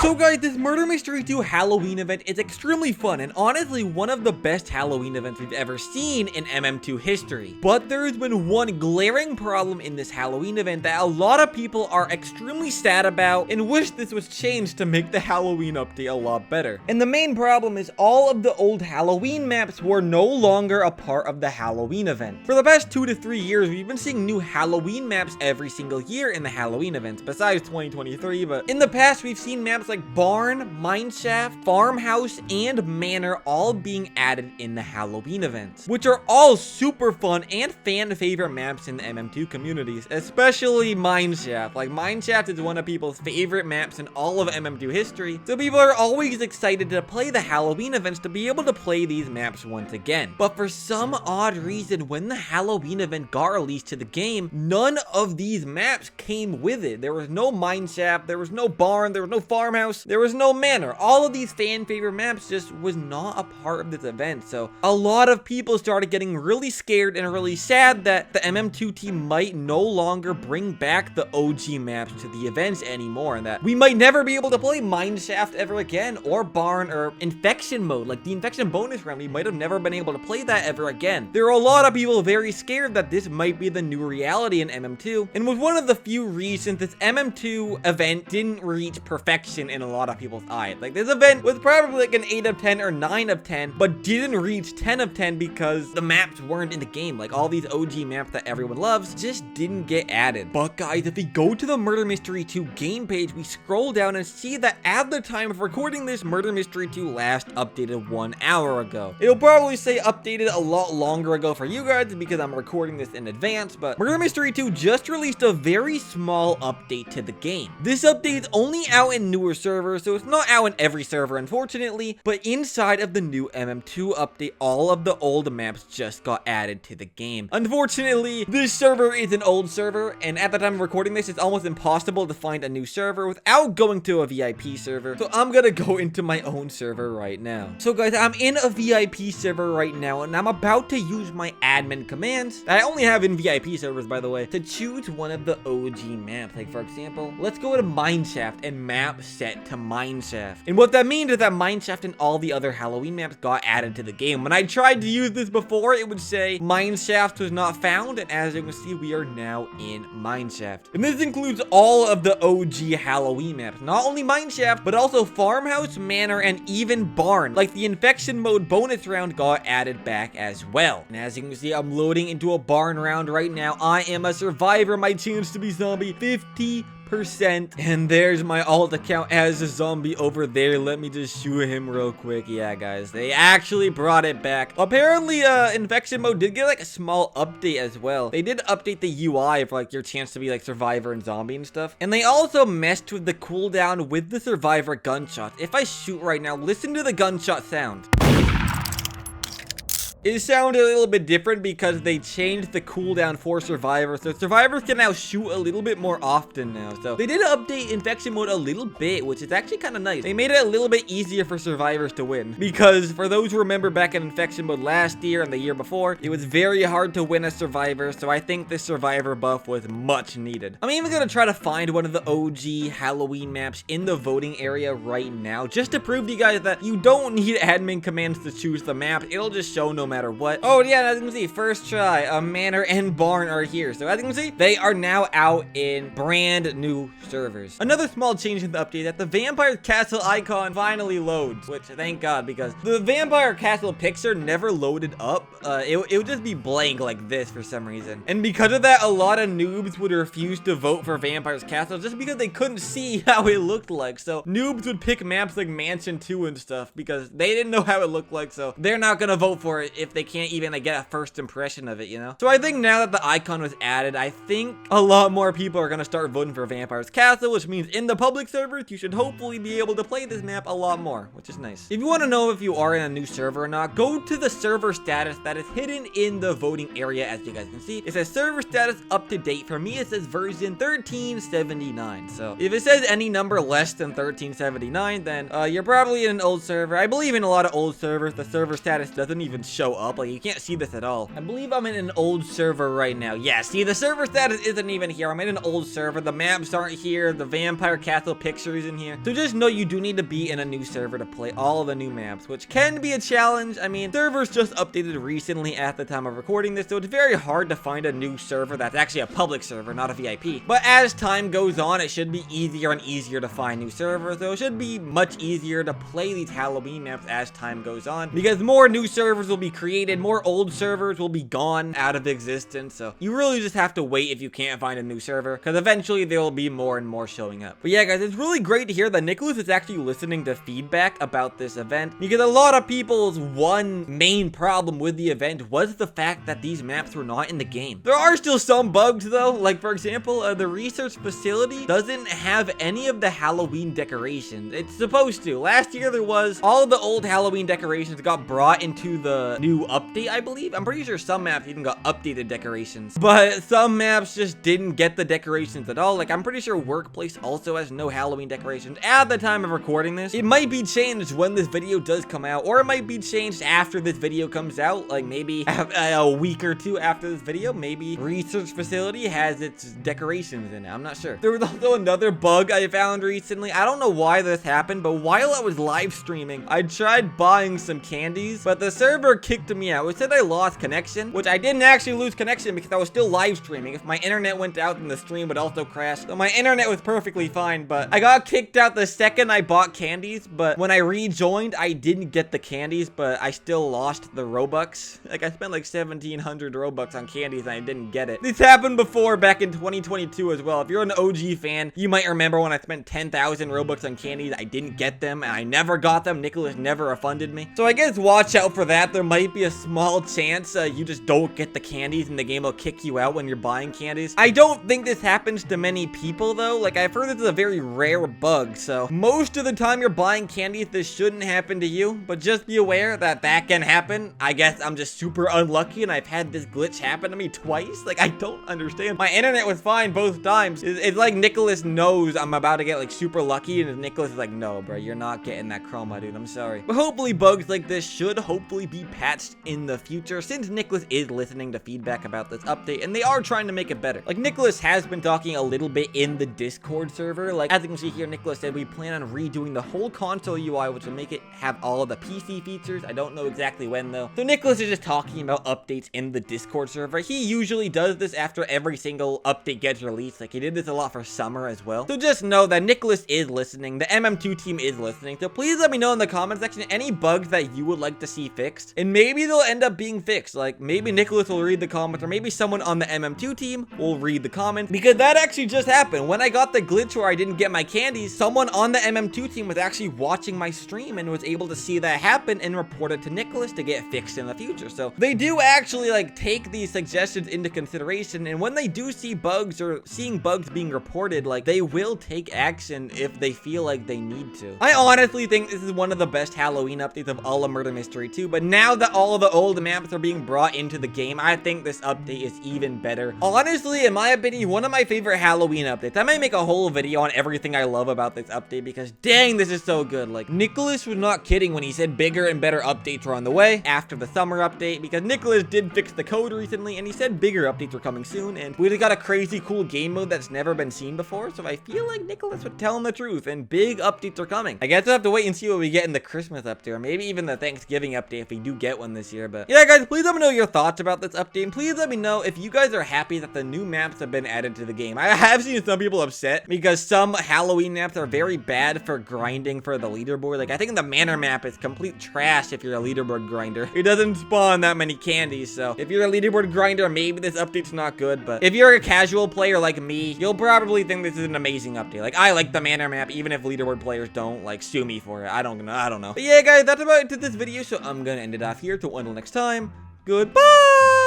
So guys, this Murder Mystery 2 Halloween event is extremely fun and honestly one of the best Halloween events we've ever seen in MM2 history. But there's been one glaring problem in this Halloween event that a lot of people are extremely sad about and wish this was changed to make the Halloween update a lot better. And the main problem is all of the old Halloween maps were no longer a part of the Halloween event. For the past 2 to 3 years, we've been seeing new Halloween maps every single year in the Halloween events, besides 2023, but in the past we've seen maps like Barn, Mineshaft, Farmhouse, and Manor all being added in the Halloween events, which are all super fun and fan favorite maps in the MM2 communities, especially Mineshaft. Like, Mineshaft is one of people's favorite maps in all of MM2 history, so people are always excited to play the Halloween events to be able to play these maps once again. But for some odd reason, when the Halloween event got released to the game, none of these maps came with it. There was no Mineshaft, there was no Barn, there was no Farmhouse, there was no Manor. All of these fan favorite maps just was not a part of this event. So a lot of people started getting really scared and really sad that the MM2 team might no longer bring back the OG maps to the events anymore, and that we might never be able to play Mineshaft ever again, or Barn, or Infection mode. Like the Infection bonus round, we might have never been able to play that ever again. There are a lot of people very scared that this might be the new reality in MM2, and was one of the few reasons this MM2 event didn't reach perfection in a lot of people's eyes. Like, this event was probably like an 8 of 10 or 9 of 10, but didn't reach 10 of 10 because the maps weren't in the game. Like, all these OG maps that everyone loves just didn't get added. But guys, if we go to the Murder Mystery 2 game page, we scroll down and see that at the time of recording this, Murder Mystery 2 last updated 1 hour ago. It'll probably say updated a lot longer ago for you guys because I'm recording this in advance, but Murder Mystery 2 just released a very small update to the game. This update is only out in newer servers, so it's not out in every server unfortunately, but inside of the new MM2 update, all of the old maps just got added to the game. Unfortunately, this server is an old server, and at the time of recording this, it's almost impossible to find a new server without going to a VIP server, so I'm gonna go into my own server right now. So guys, I'm in a VIP server right now, and I'm about to use my admin commands that I only have in VIP servers, by the way, to choose one of the OG maps. Like, for example, let's go to Mineshaft and map set to Mineshaft. And what that means is that Mineshaft and all the other Halloween maps got added to the game. When I tried to use this before, it would say Mineshaft was not found, and as you can see, we are now in Mineshaft. And this includes all of the OG Halloween maps, not only Mineshaft, but also Farmhouse, Manor, and even Barn. Like, the Infection mode bonus round got added back as well. And as you can see, I'm loading into a Barn round right now. I am a survivor. My chance to be zombie, 50%. And there's my alt account as a zombie over there. Let me just shoot him real quick. Yeah, guys, they actually brought it back. Apparently, Infection mode did get like a small update as well. They did update the UI for like your chance to be like survivor and zombie and stuff. And they also messed with the cooldown with the survivor gunshots. If I shoot right now, listen to the gunshot sound. It sounded a little bit different because they changed the cooldown for survivors, so survivors can now shoot a little bit more often now. So they did update Infection mode a little bit, which is actually kind of nice. They made it a little bit easier for survivors to win, because for those who remember back in Infection mode last year and the year before, it was very hard to win as survivor, so I think this survivor buff was much needed. I'm even gonna try to find one of the OG Halloween maps in the voting area right now, just to prove to you guys that you don't need admin commands to choose the map. It'll just show no matter what. Oh yeah, as you can see, first try, a Manor and Barn are here. So as you can see, they are now out in brand new servers. Another small change in the update that the Vampire Castle icon finally loads, which thank God, because the Vampire Castle picture never loaded up. It would just be blank like this for some reason. And because of that, a lot of noobs would refuse to vote for Vampire's Castle just because they couldn't see how it looked like. So noobs would pick maps like Mansion 2 and stuff because they didn't know how it looked like. So they're not gonna vote for it if they can't even like get a first impression of it, you know? So I think now that the icon was added, I think a lot more people are gonna start voting for Vampire's Castle, which means in the public servers, you should hopefully be able to play this map a lot more, which is nice. If you want to know if you are in a new server or not, go to the server status that is hidden in the voting area. As you guys can see, it says server status up to date. For me, it says version 1379. So if it says any number less than 1379, then you're probably in an old server. I believe in a lot of old servers, the server status doesn't even show show up. Like, you can't see this at all. I believe I'm in an old server right now. Yeah, see, the server status isn't even here. I'm in an old server. The maps aren't here. The vampire castle picture isn't here. So just know you do need to be in a new server to play all of the new maps, which can be a challenge. I mean, servers just updated recently at the time of recording this, so it's very hard to find a new server that's actually a public server, not a VIP. But as time goes on, it should be easier and easier to find new servers, so it should be much easier to play these Halloween maps as time goes on, because more new servers will be created, more old servers will be gone out of existence. So you really just have to wait if you can't find a new server, because eventually there will be more and more showing up. But yeah, guys, it's really great to hear that Nicholas is actually listening to feedback about this event, because a lot of people's one main problem with the event was the fact that these maps were not in the game. There are still some bugs though, like for example, the research facility doesn't have any of the Halloween decorations. It's supposed to. Last year there was all of the old Halloween decorations got brought into the new update, I believe. I'm pretty sure some maps even got updated decorations, but some maps just didn't get the decorations at all. Like, I'm pretty sure Workplace also has no Halloween decorations at the time of recording this. It might be changed when this video does come out, or it might be changed after this video comes out, like maybe a week or two after this video. Maybe research facility has its decorations in it. I'm not sure. There was also another bug I found recently. I don't know why this happened, but while I was live streaming, I tried buying some candies, but the server kicked me out. It said I lost connection, which I didn't actually lose connection because I was still live streaming. If my internet went out, then the stream would also crash. So my internet was perfectly fine, but I got kicked out the second I bought candies. But when I rejoined, I didn't get the candies, but I still lost the Robux. Like, I spent like 1,700 Robux on candies and I didn't get it. This happened before back in 2022 as well. If you're an OG fan, you might remember when I spent 10,000 Robux on candies. I didn't get them and I never got them. Nicholas never refunded me. So I guess watch out for that. There might be a small chance you just don't get the candies and the game will kick you out when you're buying candies. I don't think this happens to many people though. Like, I've heard this is a very rare bug, so most of the time you're buying candies, this shouldn't happen to you, but just be aware that that can happen. I guess I'm just super unlucky and I've had this glitch happen to me twice. Like, I don't understand. My internet was fine both times. It's like Nicholas knows I'm about to get like super lucky, and Nicholas is like, no bro, you're not getting that chroma, dude, I'm sorry. But hopefully bugs like this should hopefully be patched in the future, since Nicholas is listening to feedback about this update and they are trying to make it better. Like, Nicholas has been talking a little bit in the Discord server. Like, as you can see here, Nicholas said we plan on redoing the whole console UI, which will make it have all of the PC features. I don't know exactly when though. So Nicholas is just talking about updates in the Discord server. He usually does this after every single update gets released. Like, he did this a lot for summer as well. So just know that Nicholas is listening. The MM2 team is listening. So please let me know in the comment section any bugs that you would like to see fixed, and maybe they'll end up being fixed. Like, maybe Nicholas will read the comments, or maybe someone on the MM2 team will read the comments, because that actually just happened. When I got the glitch where I didn't get my candies, someone on the MM2 team was actually watching my stream and was able to see that happen and report it to Nicholas to get fixed in the future. So they do actually like take these suggestions into consideration, and when they do see bugs or seeing bugs being reported, like, they will take action if they feel like they need to. I honestly think this is one of the best Halloween updates of all of Murder Mystery 2, but now that all of the old maps are being brought into the game, I think this update is even better. Honestly, in my opinion, one of my favorite Halloween updates. I might make a whole video on everything I love about this update, because dang, this is so good. Like, Nicholas was not kidding when he said bigger and better updates were on the way after the summer update, because Nicholas did fix the code recently and he said bigger updates were coming soon, and we just got a crazy cool game mode that's never been seen before. So I feel like Nicholas would tell him the truth and big updates are coming. I guess we'll have to wait and see what we get in the Christmas update, or maybe even the Thanksgiving update if we do get one this year. But yeah, guys, please let me know your thoughts about this update, and please let me know if you guys are happy that the new maps have been added to the game. I have seen some people upset because some Halloween maps are very bad for grinding for the leaderboard. Like, I think the Manor map is complete trash if you're a leaderboard grinder. It doesn't spawn that many candies, so if you're a leaderboard grinder, maybe this update's not good. But if you're a casual player like me, you'll probably think this is an amazing update. Like, I like the Manor map, even if leaderboard players don't. Like, sue me for it. I don't know. But yeah, guys, that's about it to this video, so I'm gonna end it off here. Till until next time, goodbye.